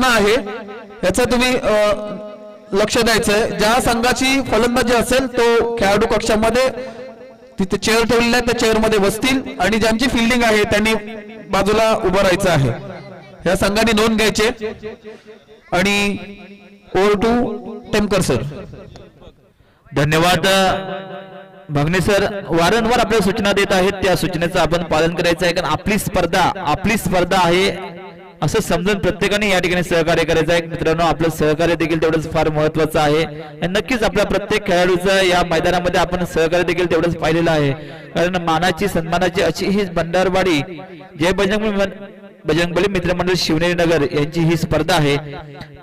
सामना आहे याचं तुम्ही लक्ष द्यायचंय। ज्या संघाची फलंदाजी असेल तो खेळाडू कक्षामध्ये तिथे चेअर ठेवलेला आहे त्या चेअर मध्ये बसतील आणि ज्यांची फिल्डिंग आहे त्यांनी बाजूला उभं राहायचं आहे। या संघाने नोंद घ्यायचे आणि ओव्हर टू टेमकर सर। धन्यवाद भगने सर, वारंवार आपल्याला सूचना देत आहेत त्या सूचनेचं आपण पालन करायचं आहे, कारण आपली स्पर्धा आहे असं समजून प्रत्येकाने या ठिकाणी सहकार्य करायचं आहे। मित्रांनो, आपलं सहकार्य देखील तेवढंच फार महत्वाचं आहे आणि नक्कीच आपल्या प्रत्येक खेळाडूचं या मैदानामध्ये आपण सहकार्य देखील तेवढंच पाहिलेलं आहे, कारण मानाची सन्मानाची अशी ही भंडारवाडी जय बजरंगबली मित्रमंडळ शिवनेरी नगर यांची ही स्पर्धा आहे।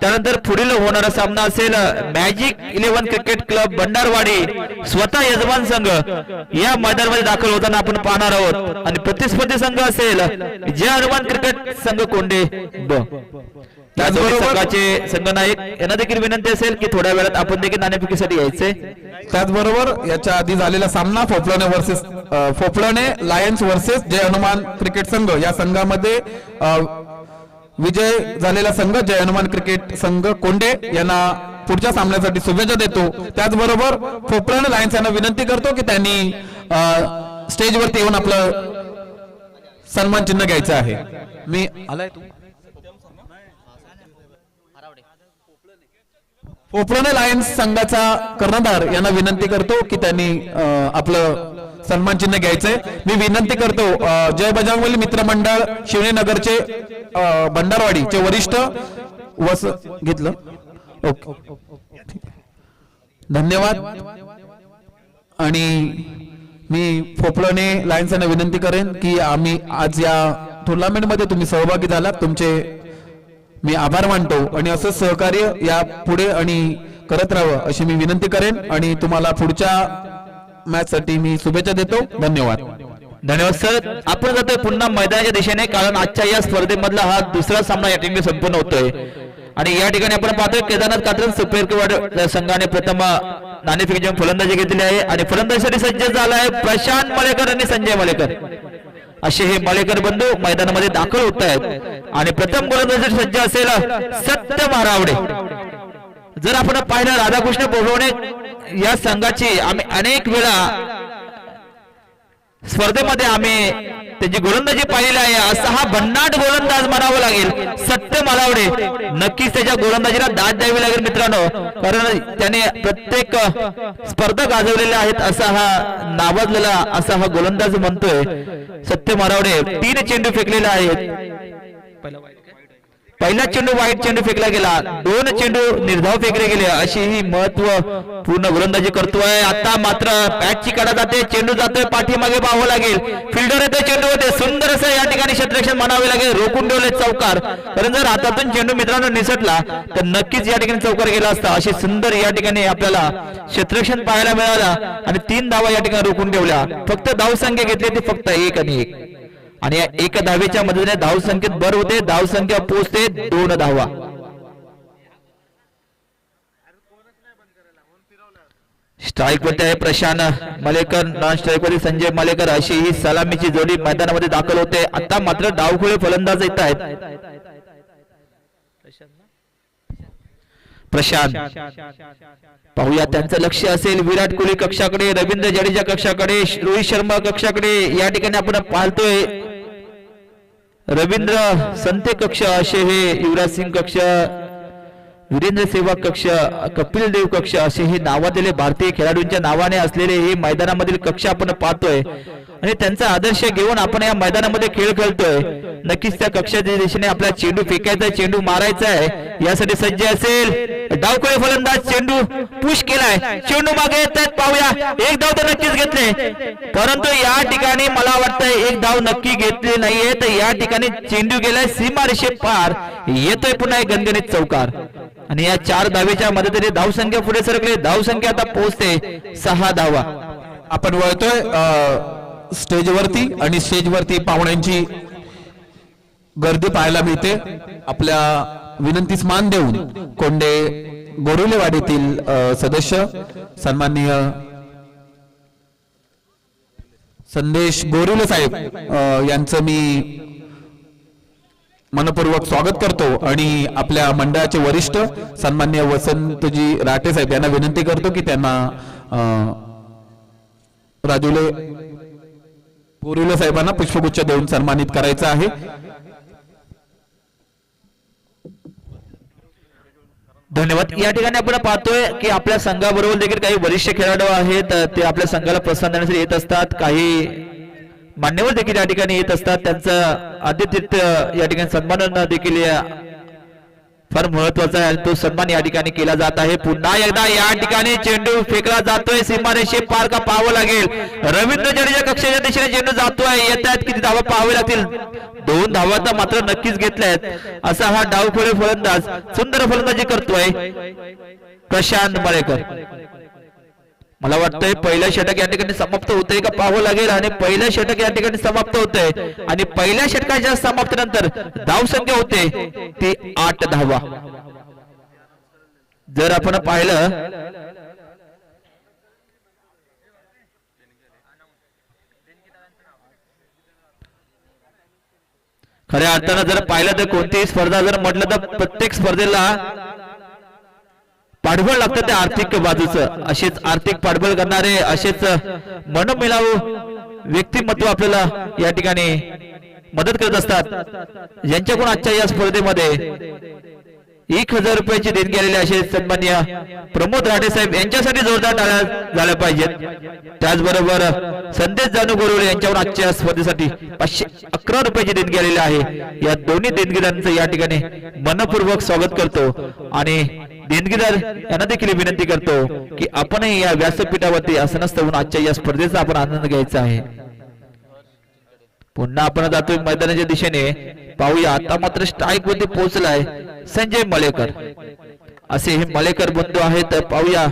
त्यानंतर पुढील होणारा सामना असेल मॅजिक 11 क्रिकेट क्लब भंडारवाडी स्वतः यजमान संघ या मैदानामध्ये दाखल होताना आपण पाहणार आहोत आणि प्रतिस्पर्धी संघ असेल जय हनुमान क्रिकेट संघ कोंडे ब। त्याचबरोबर संघनायक यांना देखील विनंती असेल की थोड्या वेळात आपण देखील नाणेफेकीसाठी यायचे। त्याचबरोबर याच्या आधी झालेला सामना फोफळणे लायन्स वर्सेस जय हनुमान क्रिकेट संघ या संघामध्ये विजय झालेला संघ जय हनुमान क्रिकेट संघ कोंडे यांना पुढच्या सामन्यासाठी शुभेच्छा देतो। त्याचबरोबर फोफळणे लायन्स यांना विनंती करतो की त्यांनी स्टेजवरती येऊन आपलं सन्मान चिन्ह घ्यायचं आहे। मी आलाय तू फोफळणे लायन्स संघाचा कर्णधार यांना विनंती करतो की त्यांनी आपलं सन्मान चिन्ह घ्यायचंय। मी विनंती करतो जय बजरंगबली मित्रमंडळ शिवनेनगरचे भंडारवाडीचे वरिष्ठ वस घेतलं ओके धन्यवाद। आणि मी फोफळणे लायन्स यांना विनंती करेन की आम्ही आज या टुर्नामेंट मध्ये तुम्ही सहभागी झालात, तुमचे मी आभार मानतो आणि असं सहकार्य या पुढे आणि करत राहावं अशी मी विनंती करेन आणि तुम्हाला पुढच्या मॅच साठी मी शुभेच्छा देतो। धन्यवाद। धन्यवाद सर। आपण जातोय पुन्हा मैदानाच्या दिशेने, कारण आजच्या या स्पर्धेमधला हा दुसरा सामना या ठिकाणी संपन्न होतोय आणि या ठिकाणी आपण पाहतोय केदारनाथ कात्रज सुपेरवाड संघाने प्रथम नाणेफेकीची फलंदाजी घेतली आहे आणि फलंदाजीसाठी सज्ज झाला आहे प्रशांत मलेकर आणि संजय मलेकर असे हे मलेकर बंधू मैदानामध्ये दाखल होत आहेत आणि प्रथम गोलंदाजी सज्ज असेल सत्य मारावडे। जर आपण पाहिलं राधाकृष्ण बोरवणे या संघाची आम्ही अनेक वेळा स्पर्धेमध्ये आम्ही त्याची गोलंदाजी पाहिलेली आहे, असा हा भन्नाट गोलंदाज म्हणावा लागेल सत्य मालावडे। नक्कीच त्याच्या गोलंदाजीला दाद द्यावी लागेल मित्रांनो, कारण त्याने प्रत्येक स्पर्धा गाजवलेल्या आहेत असा हा नावाजलेला असा हा गोलंदाज म्हणतोय सत्य मारावडे। 3 चेंडू फेकलेले आहेत, पहिला चेंडू वाईट चेंडू फेकला गेला, 2 चेंडू निर्धाव फेकले गेले अशी ही महत्वपूर्ण गोलंदाजी करतोय। आता मात्र बॅटची कडा जाते, चेंडू जातोय पाठीमागे पाहावं लागेल, फिल्डर येतोय चेंडू होते, सुंदर असं या ठिकाणी क्षेत्ररक्षण म्हणावे लागेल, रोखून ठेवले चौकार, कारण जर हातातून चेंडू मित्रांनो निसटला तर नक्कीच या ठिकाणी चौकार गेला असता। अशी सुंदर या ठिकाणी आपल्याला क्षेत्ररक्षण पाहायला मिळाला आणि 3 धावा या ठिकाणी रोखून ठेवल्या। फक्त धावसंख्या घेतली ती फक्त 1 आणि 1 आणि या 1 धावेच्या मदतीने धाव संख्येत भर होते, धाव संख्या पोहोचते 2 धावा। स्ट्राइक वरती आहे प्रशांत मलेकर, नॉन स्ट्राइक वरती संजय मलेकर अशी ही सलामीची जोडी मैदानामध्ये दाखल होते। आता मात्र डावखोळे फलंदाज येत आहेत। प्रशांत पाहूया त्यांचं लक्ष असेल विराट कोहली कक्षाकडे, रवींद्र जडेजा कक्षाकडे, रोहित शर्मा कक्षाकडे। या ठिकाणी आपण पाहतोय रवींद्र संते कक्ष असे हे युवराज सिंग कक्ष, वीरेंद्र सेहवाग कक्ष, कपिल देव कक्ष असे हे नावाजलेले भारतीय खेळाडूंच्या नावाने असलेले हे मैदानामधील कक्ष आपण पाहतोय आणि त्यांचा आदर्श घेऊन आपण या मैदानामध्ये खेळ खेळतोय। नक्कीच त्या कक्षाच्या दिशेने आपला चेंडू फेकायचा, चेंडू मारायचा आहे, यासाठी सज्ज असेल डावखोळे फलंदाज। चेंडू पुश केलाय, चेंडू मागे येत आहेत, पाहूया 1 धाव तर नक्कीच घेतले, परंतु या ठिकाणी मला वाटतंय 1 धाव नक्की घेतली नाहीये, तर या ठिकाणी चेंडू गेलाय सीमारेषे पार, येतोय पुन्हा एक गणगणित चौकार आणि या 4 धावेच्या मदतीने धावसंख्या पुढे सरकले, धावसंख्या आता पोहोचते 6 धावा। आपण वळतोय स्टेजवरती आणि स्टेजवरती पाहुण्यांची गर्दी पाहायला मिळते। आपल्या विनंतीस मान देऊन कोंडे बोरिवलेवाडीतील सदस्य सन्माननीय संदेश बोरिवले साहेब यांचं मी मनपूर्वक स्वागत करतो आणि आपल्या मंडळाचे वरिष्ठ सन्माननीय वसंतजी राठे साहेब यांना विनंती करतो की त्यांना राजुले बोरिवले साहेबांना पुष्पगुच्छ देऊन सन्मानित करायचं आहे। धन्यवाद। या ठिकाणी आपण पाहतोय की आपल्या संघाबरोबर देखील काही वरिष्ठ खेळाडू आहेत, ते आपल्या संघाला प्रोत्साहन देण्यासाठी येत असतात। काही मान्यवर देखील या ठिकाणी येत असतात, त्यांचं आतिथ्य या ठिकाणी सन्मान देखील फार महत्वाचा आहे, तो सन्मान या ठिकाणी केला जात आहे। पुन्हा एकदा या ठिकाणी चेंडू फेकला जातोय, सीमारेषे पार का पाहावं लागेल। रवींद्र जडेजा कक्षाच्या दिशेने चेंडू जातोय, येतात किती धावा पाहावे लागतील। 2 धावा तर मात्र नक्कीच घेतल्यात असा हा डावखोळे फलंदाज सुंदर फलंदाजी करतोय प्रशांत मळेकर। मला वाटतंय पहिलं षटक या ठिकाणी समाप्त होतंय का पाहावं लागेल आणि पहिलं षटक या ठिकाणी समाप्त होतंय आणि पहिल्या षटकाच्या समाप्तीनंतर धावसंख्या होते ती 8 धावा। जर आपण पाहिलं खऱ्या अर्थानं जर पाहिलं तर कोणतीही स्पर्धा जर म्हटलं तर प्रत्येक स्पर्धेला पाठबळ लागतं त्या आर्थिक बाजूचं। असेच आर्थिक पाठबळ करणारे असेच मनमिळावू व्यक्तिमत्व आपल्याला या ठिकाणी मदत करत असतात। ज्यांच्याकडून आजच्या या स्पर्धेमध्ये 1000 रुपयाची देणगी आलेली असे सन्माननीय प्रमोद राठे साहेब यांच्यासाठी जोरदार टाळ्या झाल्या पाहिजेत। त्याचबरोबर संदेश जानू गोरवळे यांच्यावर आजच्या स्पर्धेसाठी 511 रुपयाची देणगी आलेली आहे। या दोन्ही देणगीदारांचं या ठिकाणी मनपूर्वक स्वागत करतो आणि देणगीदार यांना देखील विनंती करतो की आपणही या व्यासपीठावरती आसनस्थ होऊन आजच्या या स्पर्धेचा आपण आनंद घ्यायचा आहे। पुन्हा आपण जातोय मैदानाच्या दिशेने, पाहूया आता मात्र स्ट्राईक वरती पोहोचलाय संजय मळेकर। असे हे मळेकर बंधू आहेत, पाहूया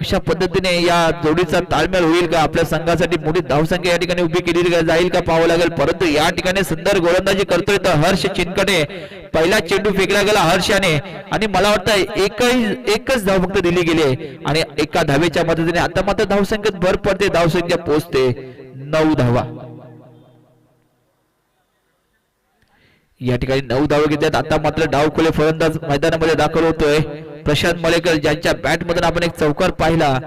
कशा पद्धतीने या जोडीचा ताळमेळ होईल का, आपल्या संघासाठी मोठी धावसंख्या या ठिकाणी उभी केली जाईल का पाहावं लागेल। परंतु या ठिकाणी सुंदर गोलंदाजी करतोय तर हर्ष चिनकडे, पहिला चेंडू फेकला गेला हर्षाने आणि मला वाटतं एकच धाव फक्त दिली गेली आहे आणि एका धावेच्या मदतीने आता मात्र धावसंख्येत भर पडते, धावसंख्या पोहोचते 9 धावा। या ठिकाणी 9 धावा घेतल्यात। आता मात्र डावखोले फलंदाज मैदानामध्ये दाखल होतोय प्रशांत मळेकर, ज्यांच्या बॅट मधून आपण एक चौकार पाहिला,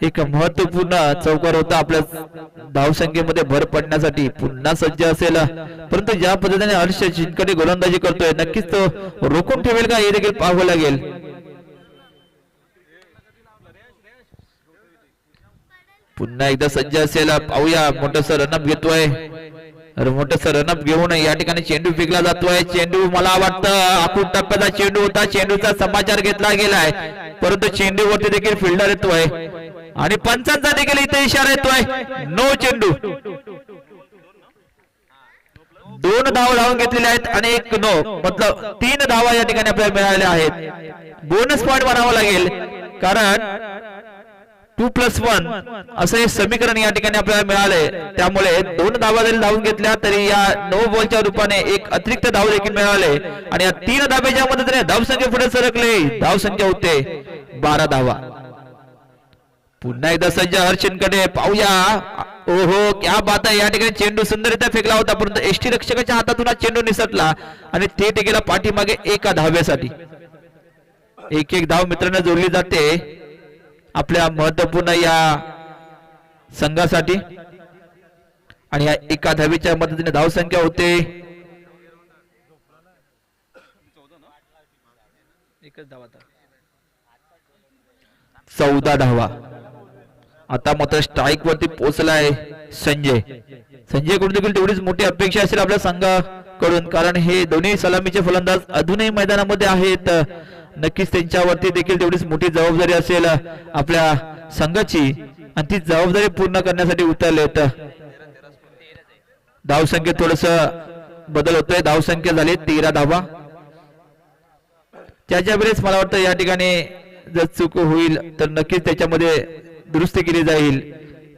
एक महत्वपूर्ण चौकार होता आपल्या धावसंख्येमध्ये भर पडण्यासाठी। पुन्हा सज्ज असेल, परंतु ज्या पद्धतीने हर्ष चिनकडे गोलंदाजी करतोय नक्कीच तो रोखून ठेवेल का हे देखील पाहावं लागेल। पुन्हा एकदा सज्ज असेल, पाहूया मोठंसं रनअप घेतोय, मोठंसं रनअप घेऊन या ठिकाणी चेंडू फेकला जातोय। चेंडू मला वाटतं आखूड टप्प्याचा चेंडू होता, चेंडूचा समाचार घेतला गेलाय, परंतु चेंडू वरती देखील फिल्डर येतोय आणि पंचांचा देखील इथे इशारा येतोय नो चेंडू। 2 धावा धावून घेतलेल्या आहेत आणि 1 नो, मतलब 3 धावा या ठिकाणी आपल्याला मिळालेल्या आहेत। बोनस पॉइंट म्हणावं लागेल कारण 2+1 असं हे समीकरण या ठिकाणी आपल्याला मिळालंय, त्यामुळे 2 धावा जरी धावून घेतल्या तरी या 9 बॉलच्या रूपाने एक अतिरिक्त धाव देखील मिळाले आणि या 3 धाब्याच्या मदतीने धावसंख्या पुढे सरकले, धावसंख्या होते 12 धावा। पुन्हा एकदा सज्ज हर्षनकडे, पाहूया ओहो क्या बात आहे, या ठिकाणी चेंडू सुंदररित्या फेकला होता परंतु एसटी रक्षकाच्या हातातून चेंडू निसटला आणि थेट गेला पाठीमागे एका धाव्यासाठी। एक धाव मित्रांनो जोडली जाते आपल्या महत्वपूर्ण या संघासाठी आणि या एका धावेच्या मदतीने धावसंख्या होते 14 धावा। आता मात्र स्ट्राईक वरती पोहोचलाय संजय कडून देखील तेवढीच मोठी अपेक्षा असेल आपल्या संघाकडून, कारण हे दोन्ही सलामीचे फलंदाज अजूनही मैदानामध्ये आहेत। नक्कीच त्यांच्यावरती देखील तेवढीच मोठी जबाबदारी असेल आपल्या संघाची आणि ती जबाबदारी पूर्ण करण्यासाठी उतरलेत। धावसंख्येत थोडस बदल होतोय, धावसंख्या झाली 13 धावा। त्याच्या वेळेस मला वाटतं या ठिकाणी जर चूक होईल तर नक्कीच त्याच्यामध्ये दुरुस्ती केली जाईल,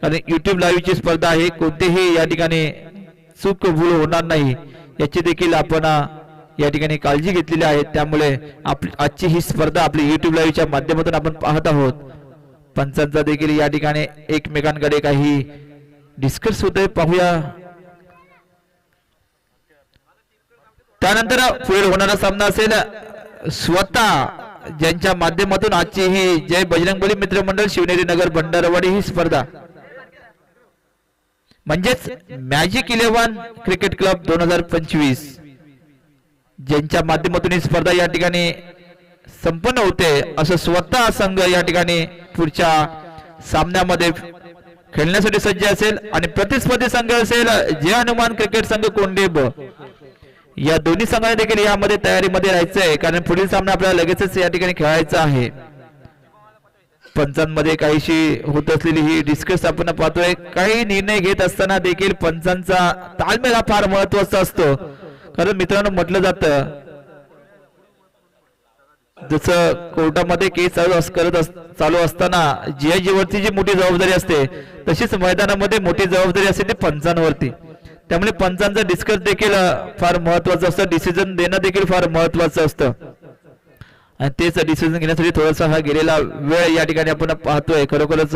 कारण युट्यूब लाईव्ह ची स्पर्धा आहे, कोणतेही या ठिकाणी चूक भूल होणार नाही याची देखील आपण या ठिकाणी काळजी घेतलेली आहे। त्यामुळे आजची ही स्पर्धा आपली युट्यूब लाईव्हच्या माध्यमातून आपण पाहत आहोत। पंचांचा देखील या ठिकाणी एकमेकांकडे काही डिस्कस होतोय, पाहूया त्यानंतर पुढील होणारा सामना असेल स्वतः ज्यांच्या माध्यमातून आजची ही जय बजरंगबली मित्रमंडळ शिवनेरी नगर भंडारवाडी ही स्पर्धा म्हणजेच मॅजिक 11 क्रिकेट क्लब 2025 ज्यांच्या माध्यमातून ही स्पर्धा या ठिकाणी संपन्न होते असं स्वतः संघ या ठिकाणी पुढच्या सामन्यामध्ये खेळण्यासाठी सज्ज असेल आणि प्रतिस्पर्धी संघ असेल जय हनुमान क्रिकेट संघ कोंडेब या दोन्ही संघाने देखील यामध्ये तयारीमध्ये राहायचं आहे कारण पुढील सामना आपल्याला लगेचच या ठिकाणी खेळायचा आहे. पंचांमध्ये काहीशी होत असलेली ही डिस्कस आपण पाहतोय. काही निर्णय घेत असताना देखील पंचांचा ताळमेळ हा फार महत्वाचा असतो कारण मित्रांनो म्हटलं जातं जसं कोर्टामध्ये केस चालू असताना जीआयजीवरती जी मोठी जबाबदारी असते तशीच मैदानामध्ये मोठी जबाबदारी असते ती पंचांवरती. त्यामुळे पंचांचा डिस्कस देखील फार महत्वाचं असतं डिसिजन देणं देखील फार महत्वाचं असतं आणि तेच डिसिजन घेण्यासाठी थोडासा हा गेलेला वेळ या ठिकाणी आपण पाहतोय. खरोखरच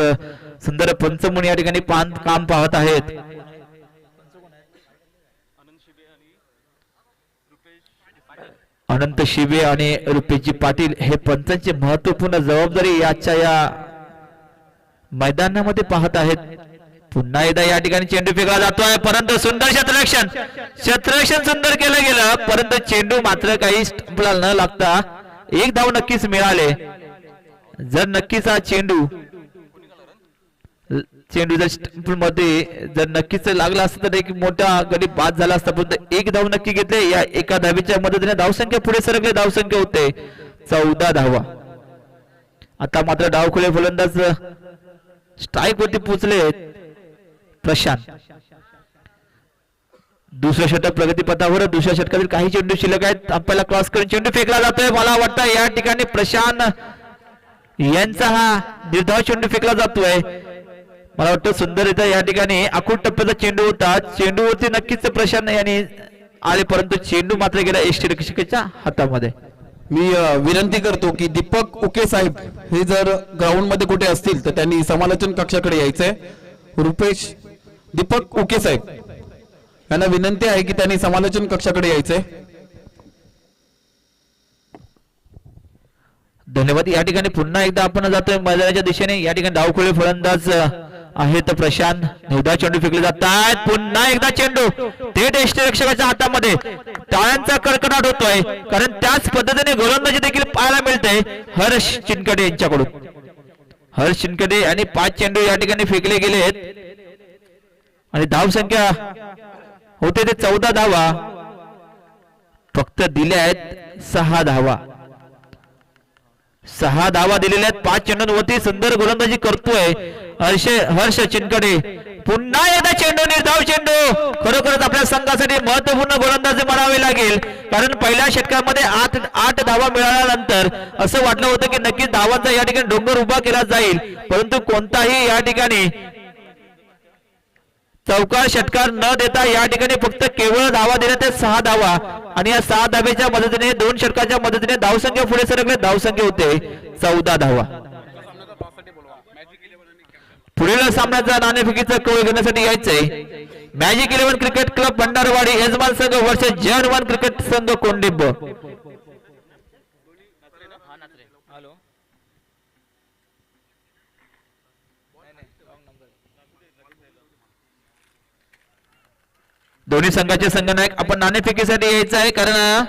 सुंदर पंच म्हणून या ठिकाणी काम पाहत आहेत. अनंत शिबे आणि रुपेशजी पाटील हे पंचांची महत्वपूर्ण जबाबदारी याच्या या मैदानामध्ये पाहत आहेत. पुन्हा एकदा या ठिकाणी चेंडू फेकला जातोय परंतु सुंदर क्षेत्ररक्षण सुंदर केलं गेलं परंतु चेंडू मात्र काही स्टंपला न लागता एक धाव नक्कीच मिळाले. जर नक्कीच हा चेंडू जर स्टंप मध्ये जर नक्कीच लागला असता तर एक मोठा गडी बाद झाला असता परंतु एक धाव नक्की घेतले. या एका धावेच्या मदतीने धावसंख्या पुढे सरकले. धावसंख्या होते 14 धावा. आता मात्र डावखुळे फलंदाज स्ट्राईक वरती पोहोचले. प्रशांत दुसऱ्या षटक प्रगतीपथावर दुसऱ्या षटकातील काही चेंडू शिल्लक आहेत. आपल्याला क्रॉस करून चेंडू फेकला जातोय. मला वाटतं या ठिकाणी प्रशांत यांचा हा निर्धाव चेंडू फेकला जातोय. मला वाटतं सुंदररित्या या ठिकाणी आखूड टप्प्याचा चेंडू होता. चेंडूवरती नक्कीच प्रशांत यांनी आले परंतु चेंडू मात्र गेला यष्टिरक्षकाच्या हातामध्ये. मी विनंती करतो की दीपक उके साहेब हे जर ग्राउंड मध्ये कुठे असतील तर त्यांनी समालोचन कक्षाकडे यायचंय. रुपेश दीपक उके साहेब यांना विनंती आहे की त्यांनी समालोचन कक्षाकडे यायचंय. धन्यवाद. या ठिकाणी पुन्हा एकदा आपण जातोय मैदानाच्या दिशेने. या ठिकाणी डावखुळे फलंदाज आहेत प्रशांत. निर्धाव चेंडू फेकले जातात. पुन्हा एकदा चेंडू थेट यष्टिरक्षकाच्या हातामध्ये. टाळ्यांचा कडकडाट होतोय कारण त्याच पद्धतीने गोलंदाजी देखील पाहायला मिळते हर्ष चिनकडे यांच्याकडून. हर्ष चिनकडे आणि 5 चेंडू या ठिकाणी फेकले गेलेत आणि धावसंख्या होते ते 14 धावा. फक्त दिल्या आहेत 6 धावा. 6 धावा दिलेल्या आहेत 5 चेंडूंवरती. सुंदर गोलंदाजी करतोय हर्ष चिनकडे. पुन्हा एकदा चेंडू निर्धाव चेंडू. खरोखरच आपल्या संघासाठी महत्वपूर्ण गोलंदाजी म्हणावे लागेल कारण पहिल्या षटकामध्ये 8 धावा मिळाल्यानंतर असं वाटलं होतं की नक्कीच धावांचा या ठिकाणी डोंगर उभा केला जाईल परंतु कोणताही या ठिकाणी चौकार षटकार न देता या ठिकाणी फक्त केवळ धावा देण्यात 6 धावा आणि या 6 धावेच्या मदतीने 2 षटकाच्या मदतीने धावसंख्या पुढे सरकले. धावसंख्या होते 14 धावा. पुढील सामन्याचा नाणेफेकीचा कौल घेण्यासाठी यायचंय मॅजिक 11 क्रिकेट क्लब भंडारवाडी यजमान संघ वर्सेस जय हनुमान क्रिकेट संघ कोंडेब. दोन्ही संघाचे संघनायक आपण नाणेफेकीसाठी यायचं आहे कारण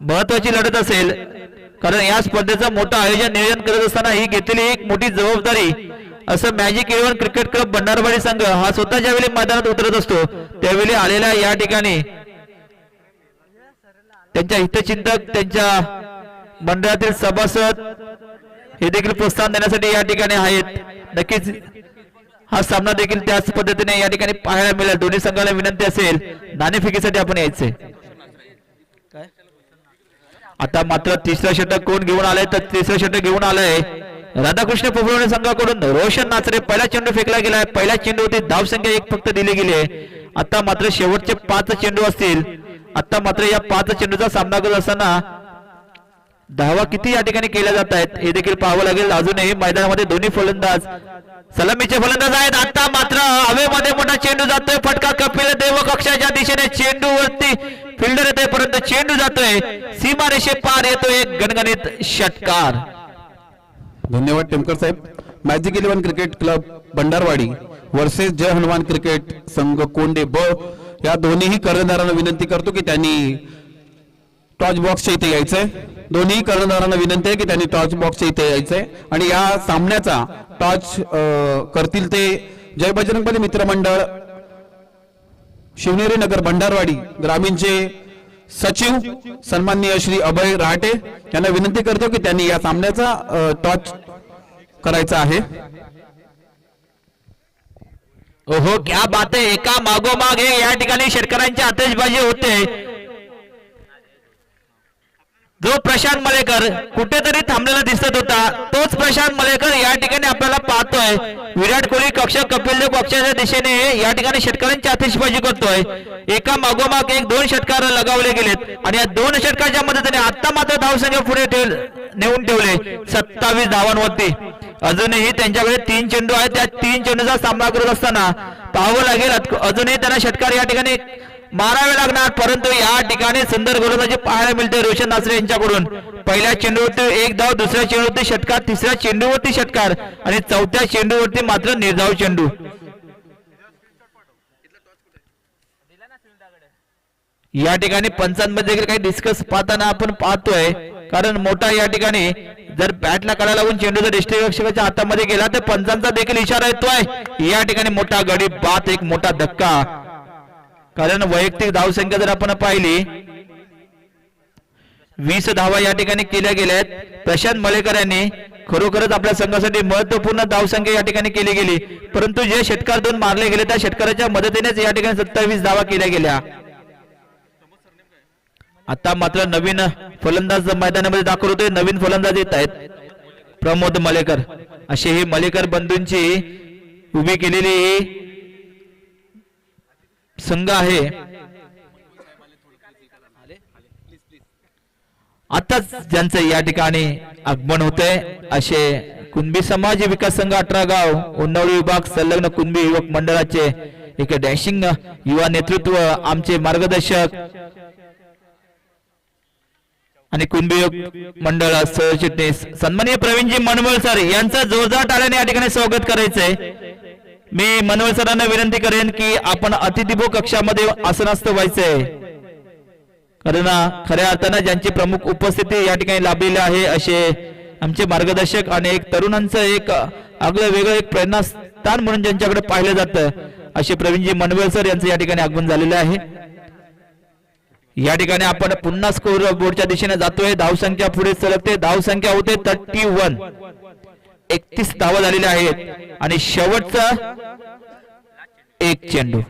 महत्वाची लढत असेल कारण या स्पर्धेचं मोठं आयोजन नियोजन करत असताना ही घेतलेली एक मोठी जबाबदारी असं मॅजिक 11 क्रिकेट क्लब भंडारवाडी संघ हा स्वतः ज्यावेळी मैदानात उतरत असतो त्यावेळी आलेल्या या ठिकाणी त्यांच्या हितचिंतक त्यांच्या मंडळातील सभासद हे देखील प्रोत्साहन देण्यासाठी या ठिकाणी आहेत. नक्कीच हा सामना देखील त्याच पद्धतीने या ठिकाणी पाहायला मिळेल. दोन्ही संघाला विनंती असेल नाणेफेकीसाठी आपण यायचे. आता मात्र तिसरा षटक कोण घेऊन आलाय तर तिसरं षटक घेऊन आलाय राधाकृष्ण पोफळवणे संघाकडून रोशन नाचरे. पहिला चेंडू फेकला गेलाय. पहिल्या चेंडूवरती धावसंख्या 1 फक्त दिली गेली आहे. आता मात्र शेवटचे 5 चेंडू असतील. आता मात्र या 5 चेंडूचा सामना करत असताना धावा किती या ठिकाणी केल्या जात आहेत हे देखील पाहावं लागेल. अजूनही मैदानामध्ये दोन्ही फलंदाज सलामीचे फलंदाज आहेत. आता मात्र हवेमध्ये मोठा चेंडू जातोय, फटका कपिल देव कक्षाच्या दिशेने चेंडू वरती फिल्डर येतोय, परंतु चेंडू जातोय सीमारेषे पार, येतोय एक गणगणित षटकार. धन्यवाद टेमकर साहेब. Magic 11 cricket club Bhandarwadi versus जय हनुमान क्रिकेट संघ कोंडे ब या दोन्ही कर्णधारांना विनंती करतो की त्यांनी टॉर्च बॉक्सच्या इथे यायचंय. दोन्ही कर्णधारांना विनंती आहे की त्यांनी टॉर्च बॉक्सच्या इथे यायचंय आणि या सामन्याचा टॉर्च करतील ते जय बजरंगबली मित्रमंडळ शिवनेरी नगर भंडारवाडी ग्रामीणचे सचिव सन्माननीय श्री अभय रहाटे यांना विनंती करतो की त्यांनी या सामन्याचा टॉर्च करायचा आहे. ओहो क्या बात आहे, एका मागोमाग एक या ठिकाणी शेतकऱ्यांची आतिषबाजी होते. जो प्रशांत मलेकर कुठेतरी थांबलेला दिसत होता तोच प्रशांत मलेकर या ठिकाणी आपल्याला पाहतोय. विराट कोहली कक्ष कपिल देव पक्षाच्या दिशेने या ठिकाणी शेतकऱ्यांची आतिषबाजी करतोय. एका मागोमाग एक 2 षटकार लगावले गेलेत आणि या 2 षटकाच्या मदतीने आता मात्र धावसंख्या पुढे नेऊन ठेवले 27 धावांवरती. अजूनही त्यांच्याकडे 3 चेंडू आहेत. त्या 3 चेंडूचा सामना करत असताना पाहावं लागेल अजूनही त्यांना षटकार या ठिकाणी मारावे लागणार, परंतु या ठिकाणी सुंदर गोलंदाजी पाहायला मिळते रोशन नासरे यांच्याकडून. पहिल्या चेंडूवरती 1 धाव, दुसऱ्या चेंडूवरती षटकार, तिसऱ्या चेंडूवरती षटकार आणि चौथ्या चेंडूवरती मात्र निर्धाव चेंडू. या ठिकाणी पंचांमध्ये देखील काही डिस्कस पाहताना आपण पाहतोय, कारण मोठा या ठिकाणी जर बॅटला काढा लागून चेंडू जर यष्टिरक्षकाच्या हातामध्ये गेला तर पंचांचा देखील इशारा येतोय. या ठिकाणी मोठा गडी बाद, एक मोठा धक्का. कारण वैयक्तिक धावसंख्या जर आपण पाहिली 20 धावा या ठिकाणी केल्या गेल्यात. प्रशांत मलेकर यांनी खरोखरच आपल्या संघासाठी महत्वपूर्ण धावसंख्या या ठिकाणी केली गेली, परंतु जे षटकार 2 मारले गेले त्या षटकाराच्या मदतीनेच या ठिकाणी 27 धावा केल्या गेल्या. आता मात्र नवीन फलंदाज मैदानामध्ये दाखल होते. नवीन फलंदाज येत आहेत प्रमोद मलेकर, अशी ही मलेकर बंधूंची उभी केलेली संघ आहे. आताच ज्यांचं या ठिकाणी आगमन होतंय असे कुणबी समाज विकास संघ 18 गाव उन्नवळी विभाग संलग्न कुणबी युवक मंडळाचे एक डॅशिंग युवा नेतृत्व, आमचे मार्गदर्शक आणि कुणबी युवक मंडळ सरचिटणीस सन्माननीय प्रवीणजी मनवळ सर यांचं जोरदार टाळ्याने या ठिकाणी स्वागत करायचंय. मी मनवळ सरांना विनंती करेन की आपण अतिथीभोग कक्षामध्ये आसनस्थ व्हायचंय, कारण खऱ्या अर्थानं ज्यांची प्रमुख उपस्थिती या ठिकाणी लाभलेली आहे असे आमचे मार्गदर्शक आणि एक तरुणांचं एक आगळं वेगळं एक प्रेरणास्थान म्हणून ज्यांच्याकडे पाहिलं जातं असे प्रवीणजी मनवळ सर यांचं या ठिकाणी आगमन झालेलं आहे. या ठिकाणी आपण पुन्हा स्कोर बोर्डच्या दिशेने जातोय. धावसंख्या पुढे सरकते, धावसंख्या होते 31. 31 धावा झालेल्या आहेत आणि शेवटचा एक चेंडू,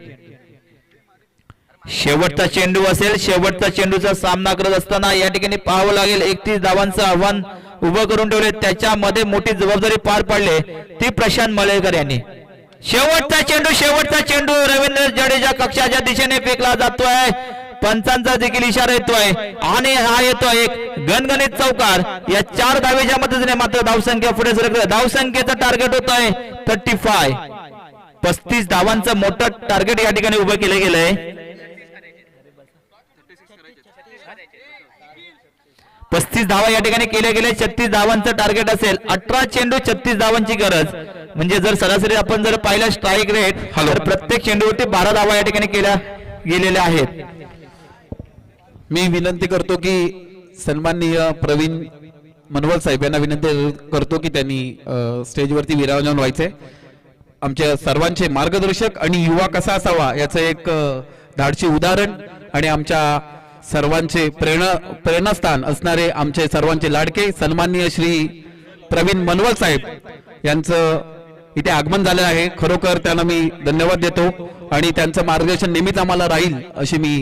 शेवटचा चेंडू असेल. शेवटचा चेंडूचा सामना करत असताना या ठिकाणी पाहावं लागेल 31 धावांचं आव्हान उभं करून ठेवले, त्याच्यामध्ये मोठी जबाबदारी पार पाडले ती प्रशांत मलेकर यांनी. शेवटचा चेंडू रवींद्र जडेजा कक्षाच्या दिशेने फेकला जातोय. पंचांचा देखील इशारा येतोय आणि हा येतोय एक गणगणित चौकार. या 4 धावेच्या मदतीने मात्र धावसंख्या पुढे सरकते. धावसंख्येचं टार्गेट होत आहे 35. 35 धावांचं मोठं टार्गेट या ठिकाणी उभं केलं गेलंय. 35 धावा या ठिकाणी केल्या गेल्या. 36 धावांचं टार्गेट असेल. 18 चेंडू 36 धावांची गरज, म्हणजे जर सरासरी आपण जर पाहिलं स्ट्राईक रेट तर प्रत्येक चेंडूवरती 12 धावा या ठिकाणी केल्या गेलेल्या आहेत. मी विनंती करतो की सन्माननीय प्रवीण मनवळ साहेब यांना विनंती करतो की त्यांनी स्टेजवरती विराजमान व्हायचे. आमच्या सर्वांचे मार्गदर्शक आणि युवा कसा असावा याचं एक धाडसी उदाहरण आणि आमच्या सर्वांचे प्रेरणास्थान असणारे आमचे सर्वांचे लाडके सन्माननीय श्री प्रवीण मनवळ साहेब यांचं इथे आगमन झालं आहे. खरोखर त्यांना मी धन्यवाद देतो आणि त्यांचं मार्गदर्शन नेहमीच आम्हाला राहील अशी मी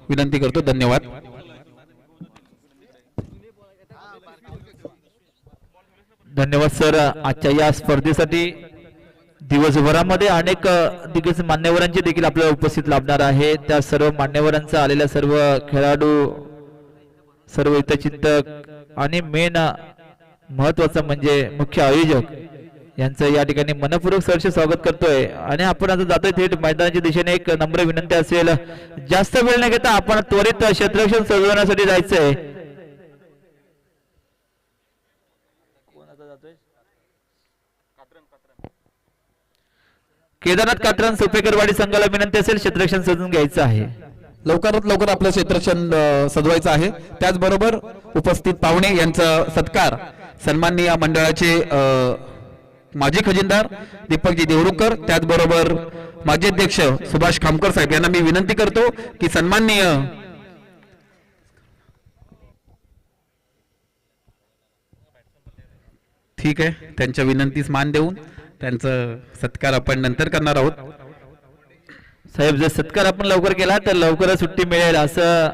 विनंती करतो. धन्यवाद. धन्यवाद सर. आजच्या या स्पर्धेसाठी दिवसभरामध्ये अनेक दिग्गज मान्यवरांची देखील आपल्याला उपस्थित लाभणार आहे. त्या सर्व मान्यवरांचा आलेल्या सर्व खेळाडू, सर्व हितचिंतक आणि मेन महत्वाचं म्हणजे मुख्य आयोजक यांचं या ठिकाणी मनपूर्वक सहर्ष स्वागत करतोय. आणि आपण आता जातोय थेट मैदानाच्या दिशेने. एक नम्र विनंती असेल, जास्त वेळ न घेता आपण त्वरित क्षेत्ररक्षण सजवण्यासाठी जायचंय. केदारनाथ कात्रज सुपेकरवाडी संघाला विनंती असेल, क्षेत्ररक्षण सजवून घ्यायचं आहे. लवकरात लवकर आपलं क्षेत्ररक्षण सजवायचं आहे. त्याचबरोबर उपस्थित पाहुणे यांचा सत्कार सन्माननीय मंडळाचे माजी खजिनदार दीपकजी देवरुखकर, त्याचबरोबर माजी अध्यक्ष सुभाष खामकर साहेब यांना मी विनंती करतो की सन्माननीय ठीक आहे, त्यांच्या विनंतीस मान देऊन त्यांचा सत्कार आपण नंतर करणार आहोत. साहेब जर सत्कार आपण लवकर केला तर लवकरच सुट्टी मिळेल असं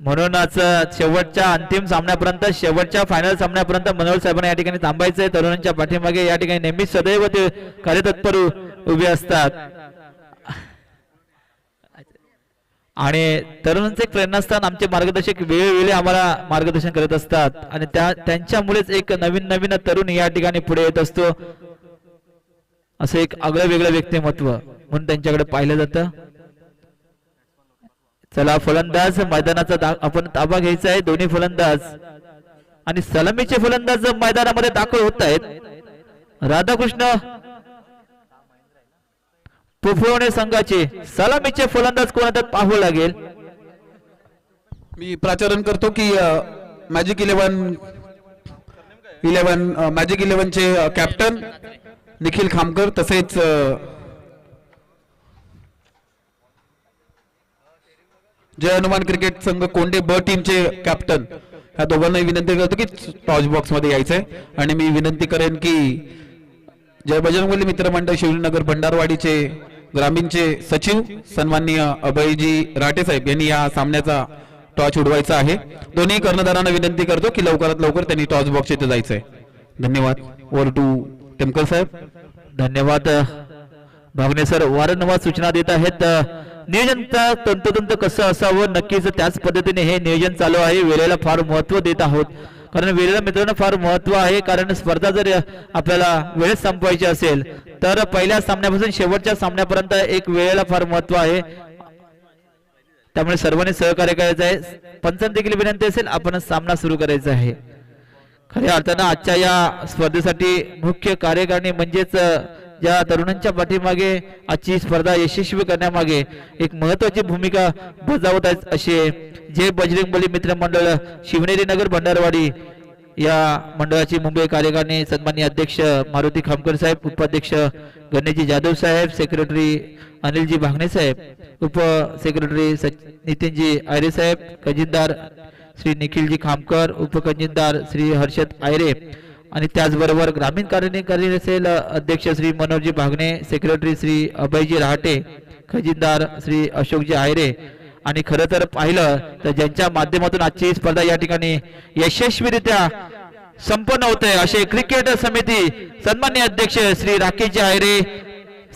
म्हणूनच शेवटच्या अंतिम सामन्यापर्यंत, शेवटच्या फायनल सामन्यापर्यंत मनोहर साहेबांना या ठिकाणी थांबायचंय. तरुणांच्या पाठीमागे या ठिकाणी नेहमी सदैव ते कार्यतत्पर उभे असतात आणि तरुणांचे एक प्रेरणास्थान आमचे मार्गदर्शक वेळोवेळी आम्हाला मार्गदर्शन करत असतात आणि त्यांच्यामुळेच एक नवीन तरुण या ठिकाणी पुढे येत असतो. असं एक आगळं वेगळं व्यक्तिमत्व म्हणून त्यांच्याकडे पाहिलं जातं. चला फलंदाज मैदानाचा आपण ताबा घ्यायचा आहे. दोन्ही फलंदाज आणि सलामीचे फलंदाज मैदानामध्ये दाखल होत आहेत. राधाकृष्ण पोफळवणे संघाचे सलामीचे फलंदाज कोण आहेत पाहावं लागेल. मी प्राचारण करतो की मॅजिक 11 चे कॅप्टन निखिल खामकर, तसेच जय हनुमान क्रिकेट संघ कोंडे ब टीमचे कॅप्टन, ह्या दोघांनाही विनंती करतो की टॉस बॉक्स मध्ये यायचंय. आणि मी विनंती करेन की जय बजरंगबली मित्रमंडळ शिवनगर भंडारवाडीचे ग्रामीणचे सचिव सन्माननीय अभयजी राठे साहेब यांनी या सामन्याचा टॉस उडवायचा आहे. दोन्ही कर्णधारांना विनंती करतो की लवकरात लवकर त्यांनी टॉस बॉक्स येथे जायचंय. धन्यवाद. ओव्हर टू टेमकर साहेब. धन्यवाद भागणे सर. वारंवार सूचना देत आहेत. नियोजन तंतोतंत कसं असावं, नक्कीच त्याच पद्धतीने हे नियोजन चालू आहे. वेळेला फार महत्व देत आहोत, कारण वेळेला मित्रांनो फार महत्व आहे. कारण स्पर्धा जर आपल्याला वेळेत संपवायची असेल तर पहिल्या सामन्यापासून शेवटच्या सामन्यापर्यंत एक वेळेला फार महत्व आहे. त्यामुळे सर्वांनी सहकार्य करायचं आहे. पंचांत देखील विनंती असेल, आपण सामना सुरू करायचा आहे. खऱ्या अर्थानं आजच्या या स्पर्धेसाठी मुख्य कार्यकारिणी म्हणजेच ज्या तरुणांच्या पाठीमागे आजची स्पर्धा यशस्वी करण्यामागे एक महत्वाची भूमिका बजावत आहेत असे जे बजरंगबली मित्र मंडळ शिवनेरी नगर भंडारवाडी या मंडळाची मुंबई कार्यकारिणी सन्माननीय अध्यक्ष मारुती खामकर साहेब, उपाध्यक्ष गणेशजी जाधव साहेब, सेक्रेटरी अनिलजी भागणे साहेब, उप सेक्रेटरी नितीनजी आयरे साहेब, खजिनदार श्री निखिलजी खामकर, उपखजिनदार श्री हर्षद आयरे आणि त्याचबरोबर ग्रामीण कार्यकारिणी असेल अध्यक्ष श्री मनोहरजी भागणे, सेक्रेटरी श्री अभयजी रहाटे, खजिनदार श्री अशोकजी आयरे. आणि खरं तर पाहिलं तर ज्यांच्या माध्यमातून आजची स्पर्धा या ठिकाणी यशस्वीरित्या संपन्न होते असे क्रिकेट समिती सन्माननीय अध्यक्ष श्री राकेशजी आयरे,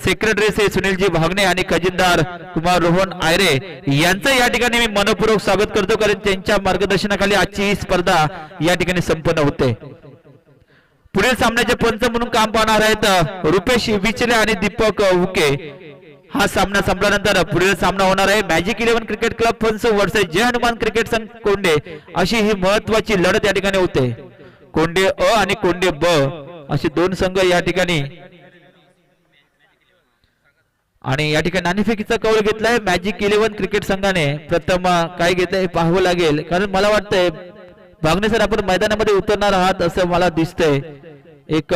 सेक्रेटरी श्री सुनीलजी भागणे आणि खजिनदार कुमार रोहन आयरे यांचं या ठिकाणी मी मनपूर्वक स्वागत करतो, कारण त्यांच्या मार्गदर्शनाखाली आजची ही स्पर्धा या ठिकाणी संपन्न होते. पुढील सामन्याचे पंच म्हणून काम पाहणार आहेत रुपेश विचले आणि दीपक उके. हा सामना संपल्यानंतर पुढील सामना होणार आहे मॅजिक 11 क्रिकेट क्लब पंच वर्सेस जय हनुमान क्रिकेट संघ कोंडे. अशी ही महत्वाची लढत या ठिकाणी होते. कोंडे अ आणि कोंडे ब असे दोन संघ या ठिकाणी, आणि या ठिकाणी नाणेफेकीचा कौल घेतलाय मॅजिक 11 क्रिकेट संघाने. प्रथम काय घेतलंय पाहावं लागेल, कारण मला वाटतंय भागणे सर आपण मैदानामध्ये उतरणार आहात असं मला दिसतंय. एक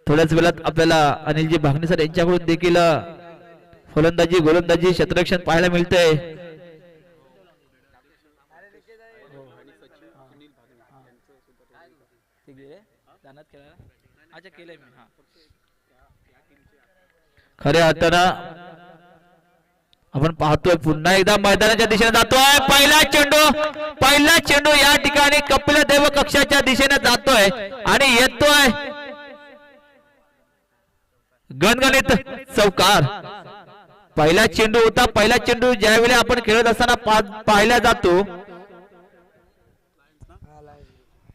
थोड्याच वेळात आपल्याला अनिलजी भागणे सर यांच्याकडून देखील फलंदाजी गोलंदाजी क्षेत्ररक्षण पाहायला मिळतंय. खऱ्या अर्थानं आपण पाहतोय पुन्हा एकदा मैदानाच्या दिशेने जातोय. पहिला चेंडू या ठिकाणी कपिलदेव कक्षाच्या दिशेने जातोय आणि येतोय गणगणित चौकार. पहिला चेंडू होता. पहिला चेंडू ज्यावेळी आपण खेळत असताना पाहिला जातो.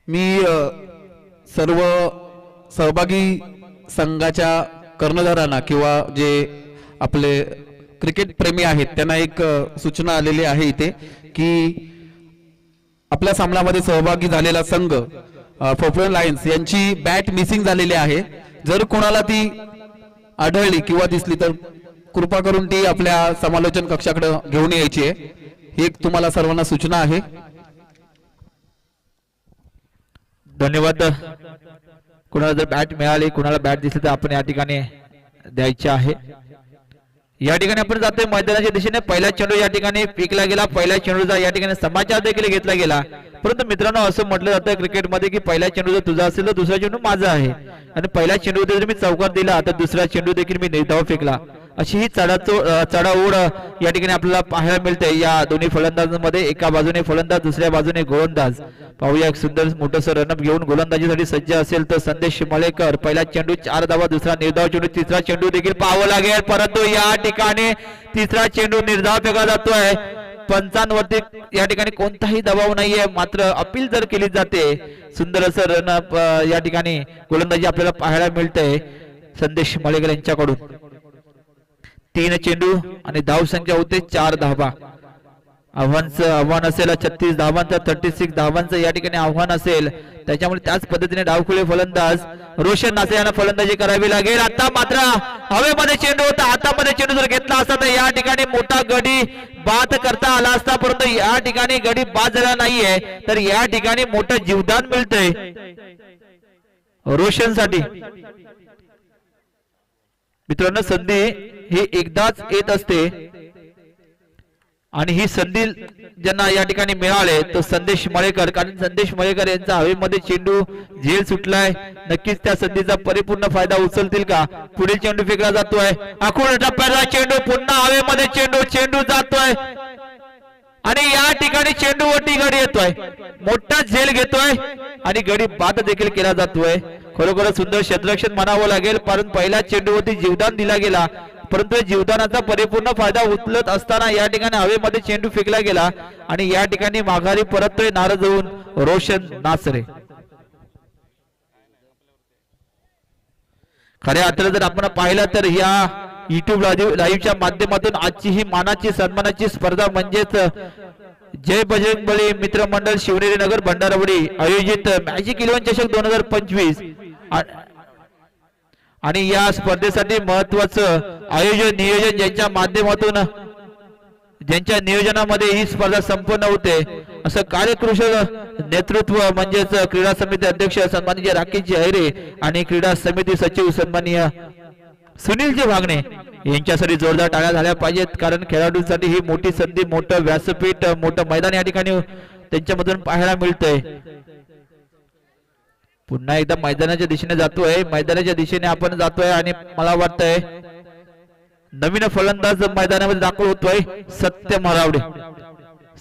मी सर्व सहभागी संघाच्या कर्णधारांना किंवा जे आपले क्रिकेट प्रेमी आहेत त्यांना एक सूचना आलेली आहे इथे की आपल्या सामन्यामध्ये सहभागी झालेला संघ फोफलन लायन्स यांची बॅट मिसिंग झालेली आहे. जर कोणाला ती आढळली किंवा दिसली तर कृपा करून ती आपल्या समालोचन कक्षाकडे घेऊन यायची आहे. ही एक तुम्हाला सर्वांना सूचना आहे. धन्यवाद. कुणाला जर बॅट मिळाली, कुणाला बॅट दिसली तर आपण या ठिकाणी द्यायचे आहे. या ठिकाणी आपण जातोय मैदानाच्या दिशेने. पहिला चेंडू या ठिकाणी फेकला गेला. पहिल्या चेंडूचा या ठिकाणी समाचार देखील घेतला गेला. परंतु मित्रांनो असं म्हटलं जातं क्रिकेटमध्ये की पहिला चेंडू जर तुझा असेल तर दुसरा चेंडू माझा आहे, आणि पहिला चेंडू जर मी चौकार दिला तर दुसरा चेंडू देखील मी निर्धाव फेकला. अशी ही चढाओढ या ठिकाणी आपल्याला पाहायला मिळते या दोन्ही फलंदाजांमध्ये. एका बाजूने फलंदाज, दुसऱ्या बाजूने गोलंदाज. पाहूया एक सुंदर मोठंसं रनअप घेऊन गोलंदाजीसाठी सज्ज असेल तर संदेश मळेकर. पहिला चेंडू 4 धावा, दुसरा निर्धाव चेंडू, तिसरा चेंडू देखील पाहावं लागेल. परंतु या ठिकाणी तिसरा चेंडू निर्धाव फेकला जातोय. पंचांवरती या ठिकाणी कोणताही दबाव नाहीये, मात्र अपील जर केली जाते. सुंदर असं रनअप या ठिकाणी गोलंदाजी आपल्याला पाहायला मिळते संदेश मळेकर यांच्याकडून. 3 चेंडू आणि धाव संख्या होते 4 धावा. आव्हान असेल 36 धावांचं, 36 धावांचं या ठिकाणी आव्हान असेल. त्याच्यामुळे त्याच पद्धतीने डावखुळे फलंदाज रोशन नासे यांना फलंदाजी करावी लागेल. आता मात्र हवेमध्ये चेंडू होता. हातामध्ये चेंडू जर घेतला असता तर या ठिकाणी मोठा गडी बाद करता आला असता, परंतु या ठिकाणी गडी बाद झाला नाहीये, तर या ठिकाणी मोठं जीवदान मिळतंय रोशनसाठी. मित्रांनो संधी ही एकदाच येत असते आणि ही संधी ज्यांना या ठिकाणी मिळाले तो संदेश मळेकर, कारण संदेश मळेकर यांचा हवेमध्ये चेंडू झेल सुटलाय. नक्कीच त्या संधीचा परिपूर्ण फायदा उचलतील का? पुढील चेंडू फेकला जातोय. आखूड टप्प्याचा चेंडू, पुन्हा हवेमध्ये चेंडू जातोय आणि या ठिकाणी चेंडूवरती गडी येतोय. मोठा झेल घेतोय आणि गडी बाद देखील केला जातोय. खरोखर सुंदर क्षेत्ररक्षण म्हणावं लागेल, कारण पहिल्या चेंडूवरती जीवदान दिला गेला, परंतु जीवदानाचा परिपूर्ण फायदा उचलत असताना या ठिकाणी हवेमध्ये चेंडू फेकला गेला आणि या ठिकाणी माघारी परततोय नाराज होऊन रोशन नासरे. खऱ्या अर्थाने जर आपण पाहिलं तर या युट्यूब लाईव्हच्या माध्यमातून आजची ही मानाची सन्मानाची स्पर्धा म्हणजेच जय बजरंग बली मित्र मंडळ शिवनेरी नगर भंडारवाडी आयोजित मॅजिक 11 चषक 2025 आणि या स्पर्धेसाठी महत्वाचं आयोजन नियोजन ज्यांच्या नियोजनामध्ये ही स्पर्धा संपन्न होते असं कार्यकुशल नेतृत्व म्हणजेच क्रीडा समिती अध्यक्ष सन्माननीय राकेशजी अहिरे आणि क्रीडा समिती सचिव सन्माननीय सुनीलजी वागणे यांच्यासाठी जोरदार टाळ्या झाल्या पाहिजेत, कारण खेळाडूंसाठी ही मोठी संधी, मोठं व्यासपीठ, मोठं मैदान या ठिकाणी त्यांच्यामधून पाहायला मिळतंय. पुन्हा एकदा मैदानाच्या दिशेने जातोय, आपण जातोय आणि मला वाटतंय नवीन फलंदाज मैदानामध्ये दाखल होतोय सत्यम हरावडे.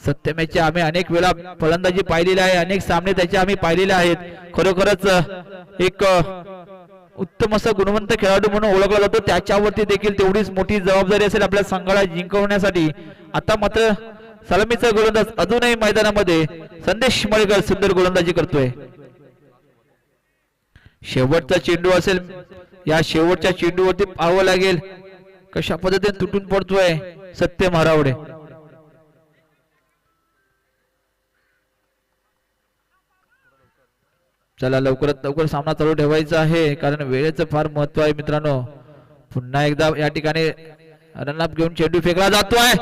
सत्यम याचे आम्ही अनेक वेळा फलंदाजी पाहिलेली आहे, अनेक सामने त्याचे आम्ही पाहिलेले आहेत. खरोखरच एक उत्तम असा गुणवंत खेळाडू म्हणून ओळखला जातो. त्याच्यावरती देखील तेवढीच मोठी जबाबदारी असेल आपल्या संघाला जिंकवण्यासाठी. आता मात्र सलामीचा गोलंदाज अजूनही मैदानामध्ये संदेश मळेकर सुंदर गोलंदाजी करतोय. शेवटचा चेंडू असेल, या शेवटच्या चेंडूवरती पाहावं लागेल कशा पद्धतीने तुटून पडतोय सत्यम हरावडे. चला लवकरात लवकर सामना चालू ठेवायचा आहे, कारण वेळेचं फार महत्व आहे मित्रांनो. पुन्हा एकदा या ठिकाणी रनअप घेऊन चेंडू फेकला जातोय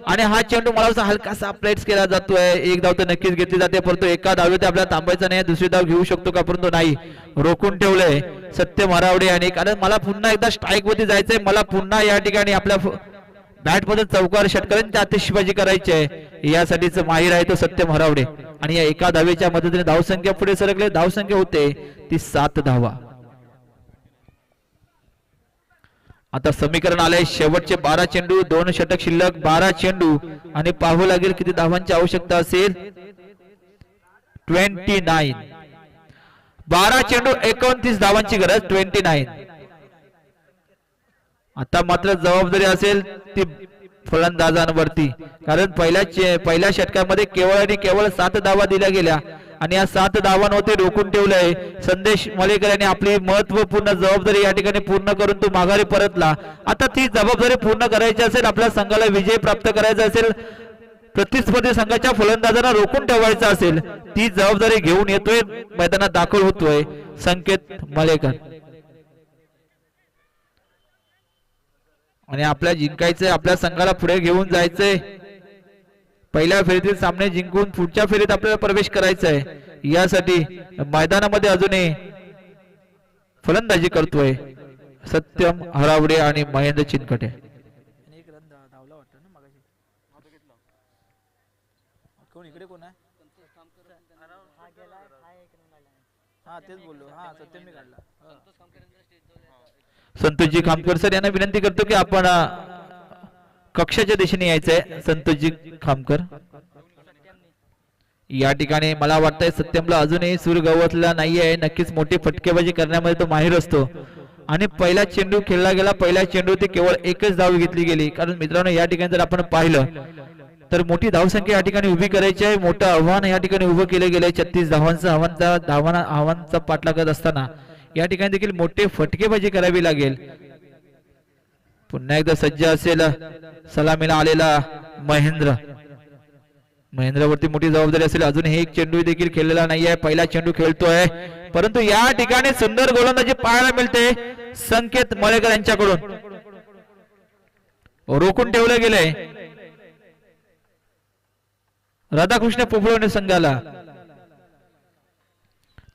आणि हा चेंडू मला हलकासा प्लेट्स केला जातोय. एक धाव तर नक्कीच घेतली जाते, परंतु एका धावेत आपल्याला थांबायचं नाही. दुसरी धाव घेऊ शकतो का? परंतु नाही, रोखून ठेवलंय सत्यम हरावडे. आणि कारण मला पुन्हा एकदा स्ट्राईक वरती जायचंय, मला पुन्हा या ठिकाणी आपल्या बॅट मध्ये चौकार षटकारांची आतिषबाजी करायची आहे, यासाठीच माहीर आहे तो सत्यम हरावडे. आणि या एका धावेच्या मदतीने धावसंख्या पुढे सरकले. धावसंख्या होते ती 7 धावा. आता समीकरण आलंय शेवटचे 12 चेंडू, 2 षटक शिल्लक, 12 चेंडू आणि पाहावं लागेल किती धावांची आवश्यकता असेल. 29. 12 चेंडू 29 धावांची गरज. 29. आता मात्र जबाबदारी असेल ती फलंदाजांवरती, कारण पहिल्या षटकामध्ये केवळ आणि केवळ 7 धावा दिल्या गेल्या आणि या 7 धावांवरती रोखून ठेवलंय. संदेश मलेकर यांनी आपली महत्वपूर्ण जबाबदारी या ठिकाणी पूर्ण करून तो माघारी परतला. आता ती जबाबदारी पूर्ण करायची असेल, आपल्या संघाला विजय प्राप्त करायचा असेल, प्रतिस्पर्धी संघाच्या फलंदाजांना रोखून ठेवायचं असेल, ती जबाबदारी घेऊन येतोय, मैदानात दाखल होतोय संकेत मलेकर. आणि आपल्या जिंकायचंय, आपल्या संघाला पुढे घेऊन जायचंय. पहिल्या फेरीतील सामने जिंकून पुढच्या फेरीत आपल्याला प्रवेश करायचा आहे. यासाठी मैदानामध्ये अजूनही फलंदाजी करतोय सत्यम हरावडे आणि महेंद्र चिनकटे. संतोषजी खामकर सर यांना विनंती करतो की आपण कक्षाच्या दिशेने यायचंय. संतोषजी खामकर, या ठिकाणी मला वाटतंय सत्यमला अजूनही सूर गवसला नाहीये. नक्कीच मोठी फटकेबाजी करण्यामध्ये तो माहिर असतो आणि पहिला चेंडू खेळला गेला. पहिल्या चेंडूवरती केवळ एकच धाव घेतली गेली. कारण मित्रांनो, या ठिकाणी जर आपण पाहिलं तर मोठी धावसंख्या या ठिकाणी उभी करायची आहे. मोठं आव्हान या ठिकाणी उभं केलं गेलंय. 36 धावांचं आव्हानाचा पाठलाग करत असताना या ठिकाणी देखील मोठे फटकेबाजी करावी लागेल. पुन्हा एकदा सज्ज असेल सलामीला आलेला महेंद्रवरती मोठी जबाबदारी असेल. अजून एक चेंडू देखील खेळलेला नाहीये. पहिला चेंडू खेळतोय, परंतु या ठिकाणी सुंदर गोलंदाजी पाहायला मिळते संकेत मळेकर यांच्याकडून. रोखून ठेवलं गेलंय राधाकृष्ण पोफळवणे संघाला.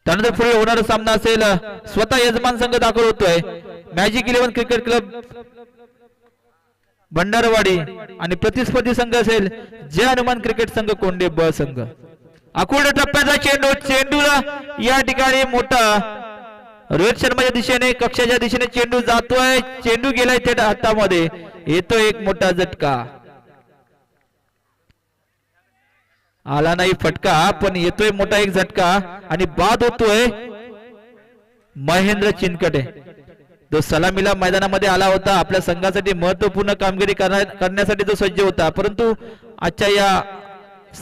त्यानंतर पुढे होणारा सामना असेल, स्वतः यजमान संघ दाखल होतोय मॅजिक 11 क्रिकेट क्लब भंडारवाडी आणि प्रतिस्पर्धी संघ असेल जय हनुमान क्रिकेट संघ कोंडे ब संघ. अकोला टप्प्याचा चेंडूला या ठिकाणी मोठा रोहित शर्माच्या दिशेने कक्षाच्या दिशेने चेंडू जातोय. चेंडू गेलाय थेट हातामध्ये. येतो एक मोठा झटका. आला नाही फटका, पण येतोय मोठा एक झटका आणि बाद होतोय महेंद्र चिनकटे. तो सलामीला मैदानामध्ये आला होता. आपल्या संघासाठी महत्वपूर्ण कामगिरी करण्यासाठी तो सज्ज होता, परंतु आजच्या या